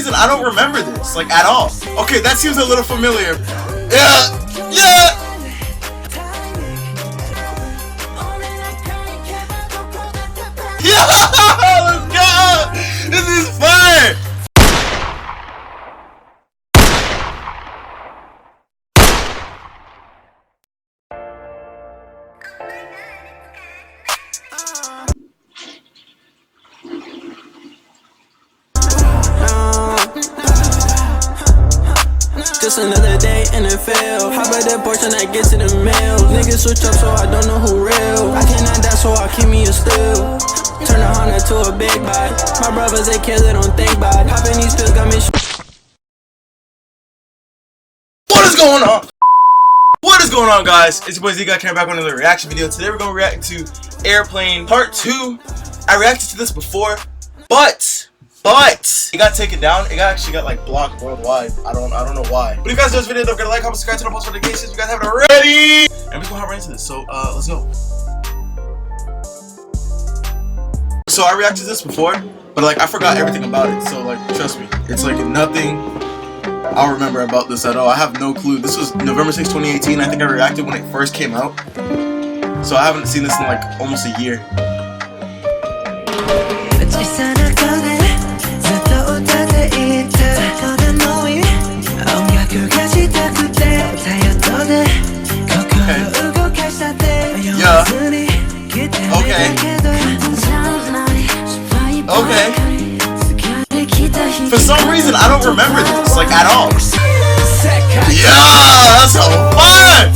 reason, I don't remember this, like, at all. Okay, that seems a little familiar. Yeah! Yeah! Yeah! Let's go! This is fire! Just another day in the field. How about that portion I get to the mail? Niggas switch up so I don't know who real. I cannot die so I keep me a steal. Turn a Honda to a big bike. My brothers they kids they don't think about it. Popping these pills got me. What is going on? What is going on, guys? It's your boy ziggygottacamera back on another reaction video. Today we're gonna react to Airplane Part 2. I reacted to this before, but it got taken down. It actually got like blocked worldwide. I don't know why. But if you guys enjoy this video, don't forget to like, comment, subscribe, turn on post notifications. You guys have it already. And we're gonna hop right into this. So let's go. So I reacted to this before, but like I forgot everything about it. So like trust me, it's like nothing I'll remember about this at all. I have no clue. This was November 6, 2018. I think I reacted when it first came out. So I haven't seen this in like almost a year. Okay. For some reason, I don't remember this, like, at all. Yeah, that's so fun!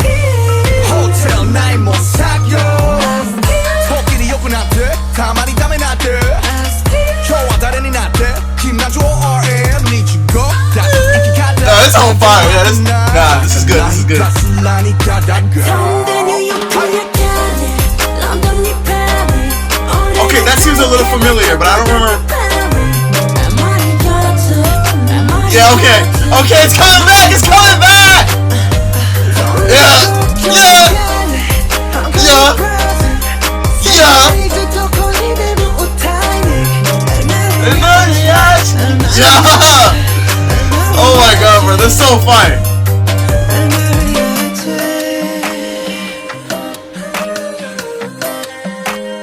No, it's on fire. Yeah, this is good. This is good. Okay, that seems a little familiar, but I don't remember. Yeah, okay. Okay, it's coming back! It's coming back! Yeah! Yeah! Yeah! Yeah! Yeah! Oh my god, bro, this is so fire!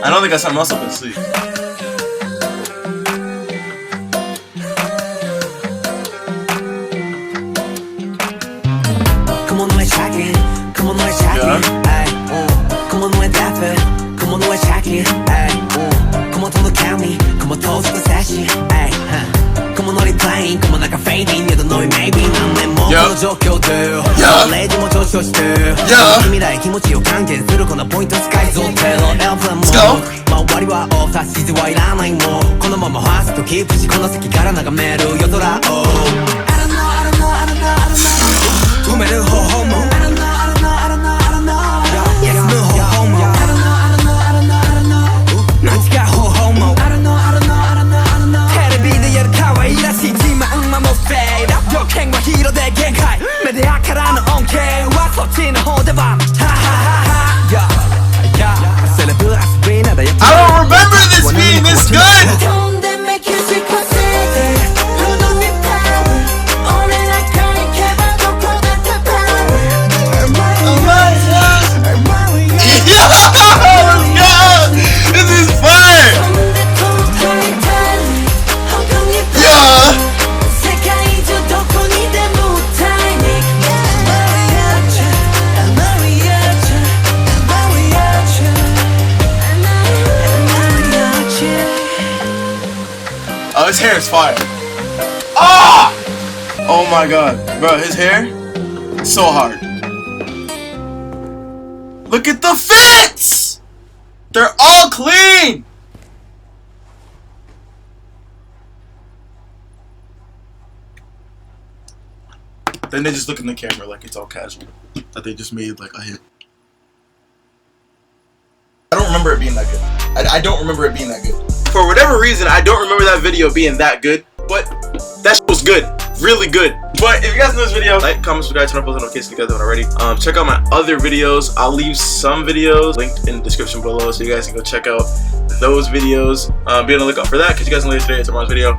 I don't think I saw muscle up his sleeve. I don't remember this being this good! This is fire! Oh, his hair is fire. Ah! Oh my god. Bro, his hair is so hard. Look at the fits! They're all clean! Then they just look in the camera like it's all casual. That they just made like a hit. I don't remember it being that good. I don't remember it being that good. For whatever reason, I don't remember that video being that good, but that shit was good. Really good. But if you guys know this video, like, comment, subscribe, turn on post notifications if you guys haven't already. Check out my other videos. I'll leave some videos linked in the description below so you guys can go check out those videos. Be on the lookout for that because you guys can later today or tomorrow's video.